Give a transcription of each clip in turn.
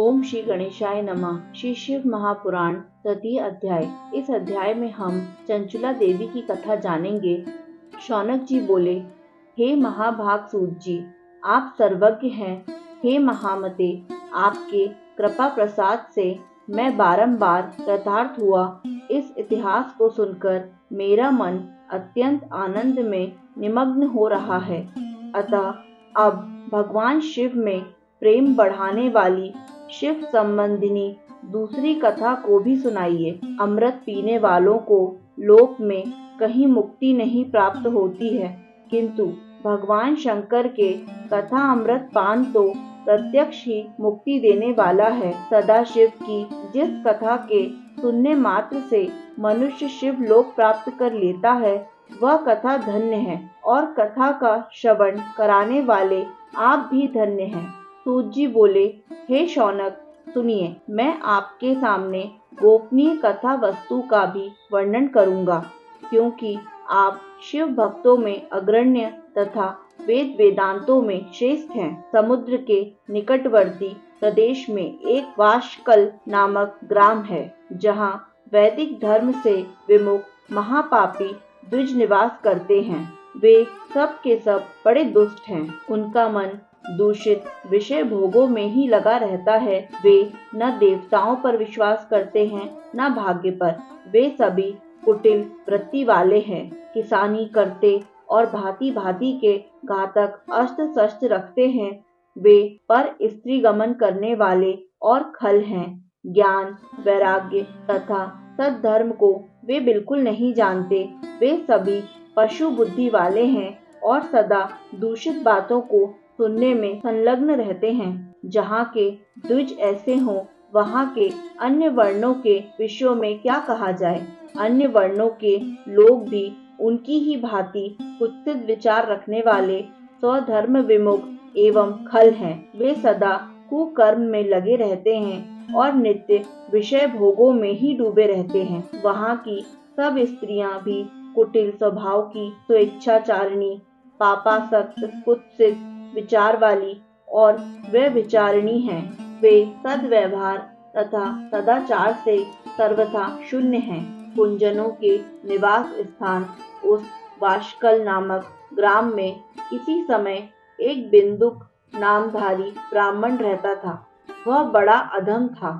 ओम श्री गणेशाय नमः। श्री शिव महापुराण तृतीय अध्याय। इस अध्याय में हम चंचुला देवी की कथा जानेंगे। शौनक जी बोले, हे महाभाग सूत जी, आप सर्वज्ञ हैं। हे महामते, आपके कृपा प्रसाद से मैं बारंबार कृतार्थ हुआ। इस इतिहास को सुनकर मेरा मन अत्यंत आनंद में निमग्न हो रहा है। अतः अब भगवान शिव में प्रेम बढ़ाने वाली शिव संबंधिनी दूसरी कथा को भी सुनाइए। अमृत पीने वालों को लोक में कहीं मुक्ति नहीं प्राप्त होती है, किंतु भगवान शंकर के कथा अमृत पान तो प्रत्यक्ष ही मुक्ति देने वाला है। सदाशिव की जिस कथा के सुनने मात्र से मनुष्य शिव लोक प्राप्त कर लेता है, वह कथा धन्य है और कथा का श्रवण कराने वाले आप भी धन्य हैं। सूत जी बोले, हे शौनक, सुनिए, मैं आपके सामने गोपनीय कथा वस्तु का भी वर्णन करूंगा, क्योंकि आप शिव भक्तों में अग्रण्य तथा वेद वेदांतों में श्रेष्ठ हैं। समुद्र के निकटवर्ती प्रदेश में एक वाशकल नामक ग्राम है, जहाँ वैदिक धर्म से विमुख महापापी द्विज निवास करते हैं। वे सब के सब बड़े दुष्ट हैं। उनका मन दूषित विषय भोगों में ही लगा रहता है। वे न देवताओं पर विश्वास करते हैं, न भाग्य पर। वे सभी कुटिल वृत्ति वाले हैं। किसानी करते और भांति भांति के घातक अस्त्र शस्त्र रखते हैं। वे पर स्त्री गमन करने वाले और खल हैं। ज्ञान, वैराग्य तथा सद्धर्म को वे बिल्कुल नहीं जानते। वे सभी पशु बुद्धि वाले हैं और सदा दूषित बातों को सुनने में संलग्न रहते हैं। जहाँ के द्विज ऐसे हों, वहाँ के अन्य वर्णों के विषयों में क्या कहा जाए। अन्य वर्णों के लोग भी उनकी ही भांति कुत्सित विचार रखने वाले, स्वधर्म विमुख एवं खल हैं। वे सदा कुकर्म में लगे रहते हैं और नित्य विषय भोगों में ही डूबे रहते हैं। वहाँ की सब स्त्रियां भी कुटिल स्वभाव की, स्वेच्छाचारिणी, पापासक्त, कुत्सित विचार वाली और वे विचारिणी हैं। वे सद्व्यवहार तथा सदाचार से सर्वथा शून्य हैं। कुंजनों के निवास स्थान उस वाशकल नामक ग्राम में इसी समय एक बिंदुक नामधारी ब्राह्मण रहता था। वह बड़ा अधम था।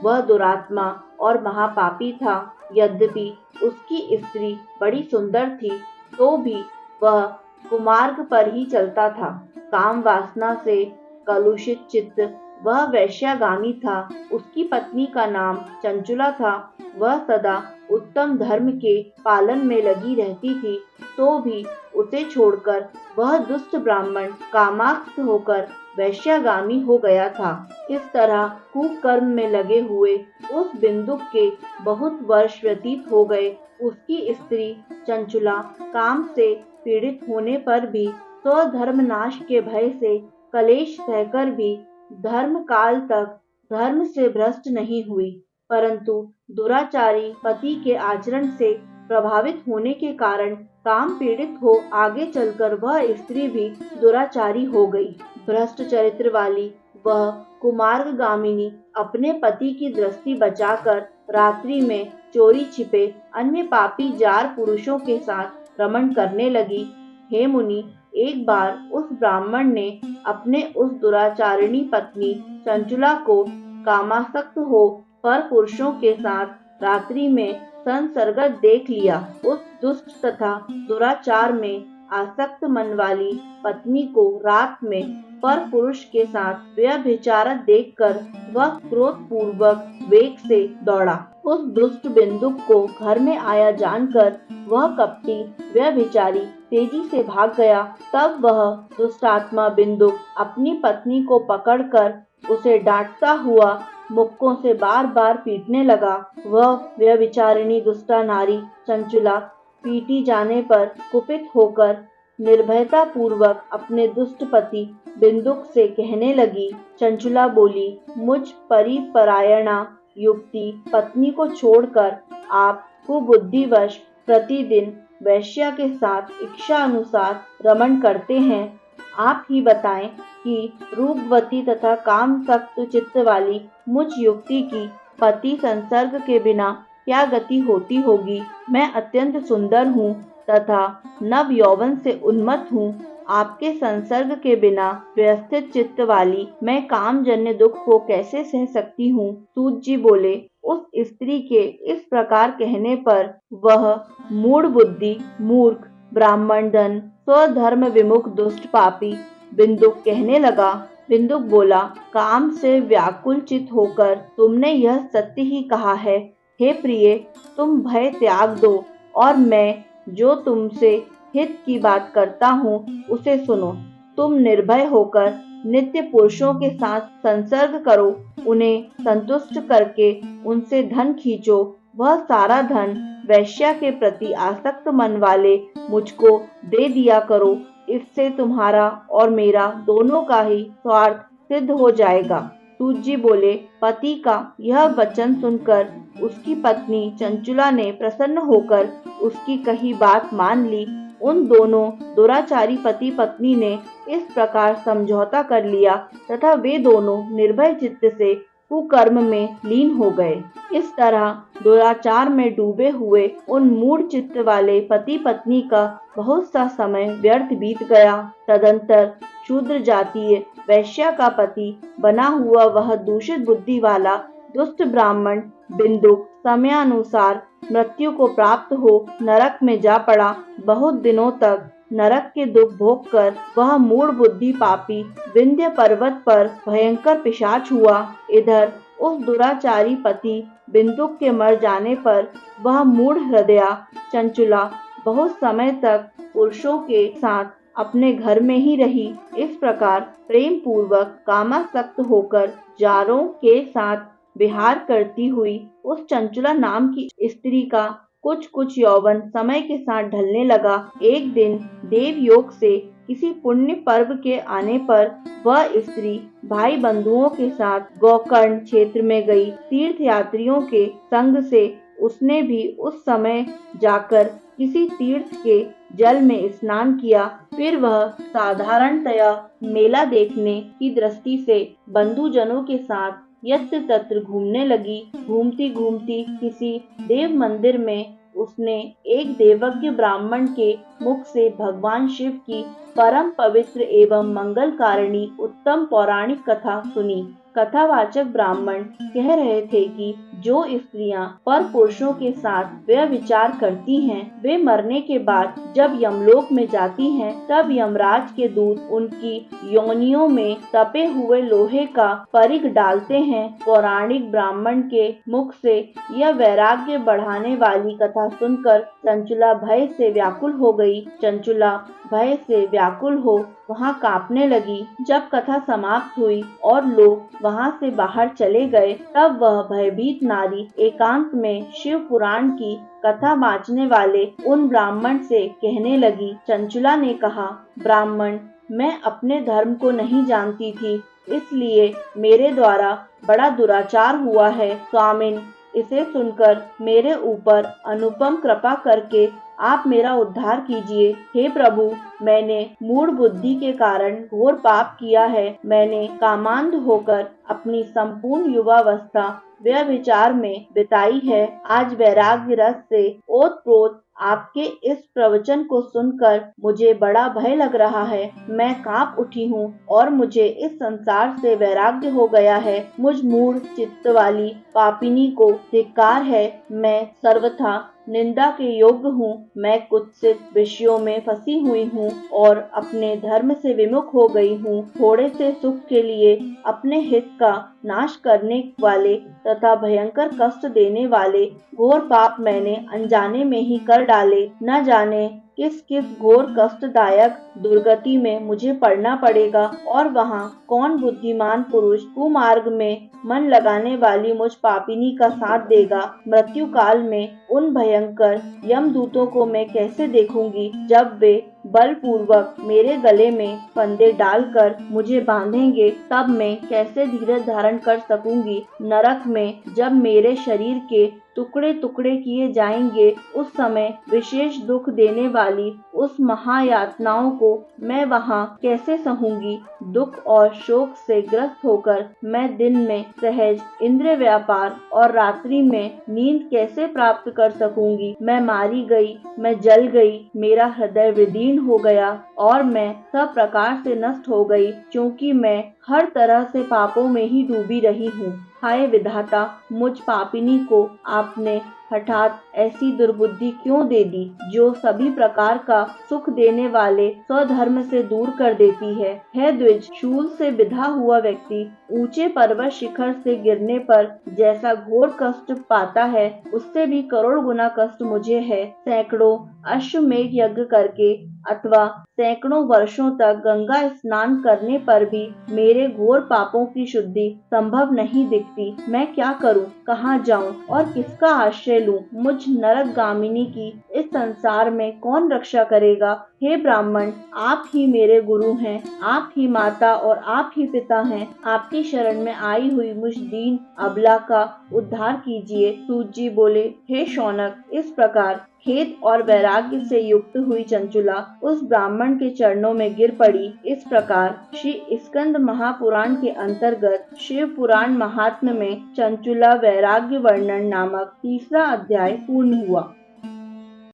वह दुरात्मा और महापापी था। यद्यपि उसकी स्त्री बड़ी सुंदर थी, तो भी वह कुमार्ग पर ही चलता था। काम वासना से कलुषित चित्त वह वैश्यागामी था। उसकी पत्नी का नाम चंचुला था। वह सदा उत्तम धर्म के पालन में लगी रहती थी, तो भी उसे छोड़कर वह दुष्ट ब्राह्मण कामासक्त होकर वैश्यागामी हो गया था। इस तरह कुकर्म में लगे हुए उस बिंदुक के बहुत वर्ष व्यतीत हो गए। उसकी स्त्री चंचुला काम से पीड़ित होने पर भी स्वधर्म नाश के भय से कलेश सहकर भी धर्म काल तक धर्म से भ्रष्ट नहीं हुई, परंतु दुराचारी पति के आचरण से प्रभावित होने के कारण काम पीड़ित हो आगे चलकर वह स्त्री भी दुराचारी हो गई। भ्रष्ट चरित्र वाली वह कुमार्गामिनी अपने पति की दृष्टि बचाकर रात्रि में चोरी छिपे अन्य पापी जार पुरुषों के साथ रमण करने लगी। हे मुनि, एक बार उस ब्राह्मण ने अपने उस दुराचारिणी पत्नी चंचुला को कामासक्त हो पर पुरुषों के साथ रात्रि में संसर्गत देख लिया। उस दुष्ट तथा दुराचार में आसक्त मन वाली पत्नी को रात में पर पुरुष के साथ व्यभिचारत देखकर वह क्रोध पूर्वक वेग से दौड़ा। उस दुष्ट बिंदुक को घर में आया जानकर वह कपटी व्यभिचारी तेजी से भाग गया। तब वह दुष्टात्मा बिंदुक अपनी पत्नी को पकड़कर उसे डांटता हुआ मुक्कों से बार बार पीटने लगा। वह व्यभिचारिणी दुष्टा नारी चंचुला पीटी जाने पर कुपित होकर निर्भयता पूर्वक अपने दुष्ट पति बिंदुक से कहने लगी। चंचुला बोली, मुझ परिपरायणा युक्ति पत्नी को छोड़कर आप कुबुद्धिवश प्रतिदिन वैश्या के साथ इच्छा अनुसार रमण करते हैं। आप ही बताएं कि रूपवती तथा काम सक्त चित्त वाली मुझ युवती की पति संसर्ग के बिना क्या गति होती होगी। मैं अत्यंत सुंदर हूँ तथा नव यौवन से उन्मत्त हूँ। आपके संसर्ग के बिना व्यवस्थित चित्त वाली मैं कामजन्य दुख को कैसे सह सकती हूँ। सूत जी बोले, उस स्त्री के इस प्रकार कहने पर वह मूढ़ बुद्धि, मूर्ख, ब्राह्मण धन, स्वधर्म विमुख दुष्ट पापी बिंदुक कहने लगा। बिंदुक बोला, काम से व्याकुल चित होकर तुमने यह सत्य ही कहा है। हे प्रिय, तुम भय त्याग दो और मैं जो तुमसे हित की बात करता हूँ उसे सुनो। तुम निर्भय होकर नित्य पुरुषों के साथ संसर्ग करो, उन्हें संतुष्ट करके उनसे धन खींचो। वह सारा धन वैश्या के प्रति आसक्त मन वाले मुझको दे दिया करो। इससे तुम्हारा और मेरा दोनों का ही स्वार्थ सिद्ध हो जाएगा। सूत जी बोले, पति का यह वचन सुनकर उसकी पत्नी चंचुला ने प्रसन्न होकर उसकी कही बात मान ली। उन दोनों दुराचारी पति पत्नी ने इस प्रकार समझौता कर लिया तथा वे दोनों निर्भय चित्त से कुकर्म में लीन हो गए। इस तरह दुराचार में डूबे हुए उन मूढ़ चित्त वाले पति पत्नी का बहुत सा समय व्यर्थ बीत गया। तदंतर शूद्र जातीय वैश्या का पति बना हुआ वह दूषित बुद्धि वाला दुष्ट ब्राह्मण बिंदुक समयानुसार मृत्यु को प्राप्त हो नरक में जा पड़ा। बहुत दिनों तक नरक के दुख भोग कर वह मूढ़ बुद्धि पापी विंध्य पर्वत पर भयंकर पिशाच हुआ। इधर उस दुराचारी पति बिंदुक के मर जाने पर वह मूढ़ हृदया चंचुला बहुत समय तक पुरुषों के साथ अपने घर में ही रही। इस प्रकार प्रेम पूर्वक कामासक्त होकर जारों के साथ विहार करती हुई उस चंचुला नाम की स्त्री का कुछ यौवन समय के साथ ढलने लगा। एक दिन देव योग से किसी पुण्य पर्व के आने पर वह स्त्री भाई बंधुओं के साथ गोकर्ण क्षेत्र में गई। तीर्थ यात्रियों के संग से उसने भी उस समय जाकर किसी तीर्थ के जल में स्नान किया। फिर वह साधारणतया मेला देखने की दृष्टि से बंधुजनों के साथ यत्र तत्र घूमने लगी। घूमती घूमती किसी देव मंदिर में उसने एक देवज्ञ ब्राह्मण के मुख से भगवान शिव की परम पवित्र एवं मंगलकारिणी उत्तम पौराणिक कथा सुनी। कथावाचक ब्राह्मण कह रहे थे कि जो स्त्रियां पर पुरुषों के साथ व्यभिचार करती हैं, वे मरने के बाद जब यमलोक में जाती हैं, तब यमराज के दूत उनकी योनियों में तपे हुए लोहे का परिघ डालते हैं। पौराणिक ब्राह्मण के मुख से यह वैराग्य बढ़ाने वाली कथा सुनकर चंचुला भय से व्याकुल हो गई। चंचुला भय से व्याकुल हो वहां कांपने लगी। जब कथा समाप्त हुई और लोग वहां से बाहर चले गए, तब वह भयभीत नारी एकांत में शिव पुराण की कथा बाँचने वाले उन ब्राह्मण से कहने लगी। चंचुला ने कहा, ब्राह्मण, मैं अपने धर्म को नहीं जानती थी, इसलिए मेरे द्वारा बड़ा दुराचार हुआ है। स्वामिन, इसे सुनकर मेरे ऊपर अनुपम कृपा करके आप मेरा उद्धार कीजिए। हे प्रभु, मैंने मूढ़ बुद्धि के कारण घोर पाप किया है। मैंने कामांध होकर अपनी संपूर्ण युवावस्था व्यभिचार में बिताई है। आज वैराग्य रस से ओतप्रोत आपके इस प्रवचन को सुनकर मुझे बड़ा भय लग रहा है। मैं कांप उठी हूँ और मुझे इस संसार से वैराग्य हो गया है। मुझ मूढ़ चित्त वाली पापिनी को धिक्कार है। मैं सर्वथा निंदा के योग्य हूँ। मैं कुत्सित विषयों में फंसी हुई हूँ और अपने धर्म से विमुख हो गई हूँ। थोड़े से सुख के लिए अपने हित का नाश करने वाले तथा भयंकर कष्ट देने वाले घोर पाप मैंने अनजाने में ही कर डाले। न जाने किस किस घोर कष्टदायक दुर्गति में मुझे पड़ना पड़ेगा और वहाँ कौन बुद्धिमान पुरुष कुमार्ग में मन लगाने वाली मुझ पापिनी का साथ देगा। मृत्यु काल में उन भयंकर यमदूतों को मैं कैसे देखूंगी, जब वे बलपूर्वक मेरे गले में फंदे डालकर मुझे बांधेंगे, तब मैं कैसे धीरज धारण कर सकूंगी। नरक में जब मेरे शरीर के टुकड़े टुकड़े किए जाएंगे, उस समय विशेष दुख देने वाली उस महायातनाओं को मैं वहाँ कैसे सहूंगी। दुख और शोक से ग्रस्त होकर मैं दिन में सहज इंद्रिय व्यापार और रात्रि में नींद कैसे प्राप्त कर सकूंगी। मैं मारी गई, मैं जल गई, मेरा हृदय विदीर्ण हो गया और मैं सब प्रकार से नष्ट हो गई, क्योंकि मैं हर तरह से पापों में ही डूबी रही हूँ। हाय विधाता, मुझ पापिनी को आपने हठात ऐसी दुर्बुद्धि क्यों दे दी, जो सभी प्रकार का सुख देने वाले स्वधर्म से दूर कर देती है। हे द्विज, शूल से बिधा हुआ व्यक्ति ऊंचे पर्वत शिखर से गिरने पर जैसा घोर कष्ट पाता है, उससे भी करोड़ गुना कष्ट मुझे है। सैकड़ों अश्वमेध यज्ञ करके अथवा सैकड़ों वर्षों तक गंगा स्नान करने पर भी मेरे घोर पापों की शुद्धि संभव नहीं दिखती। मैं क्या करूं, कहाँ जाऊं और किसका आश्रय लूं। मुझ नरकगामिनी की इस संसार में कौन रक्षा करेगा। हे ब्राह्मण, आप ही मेरे गुरु हैं, आप ही माता और आप ही पिता हैं। आपकी शरण में आई हुई मुझ दीन अबला का उद्धार कीजिए। सूत जी बोले, हे शौनक, इस प्रकार खेद और वैराग्य से युक्त हुई चंचुला उस ब्राह्मण के चरणों में गिर पड़ी। इस प्रकार श्री स्कंद महापुराण के अंतर्गत शिव पुराण महात्म्य में चंचुला वैराग्य वर्णन नामक तीसरा अध्याय पूर्ण हुआ।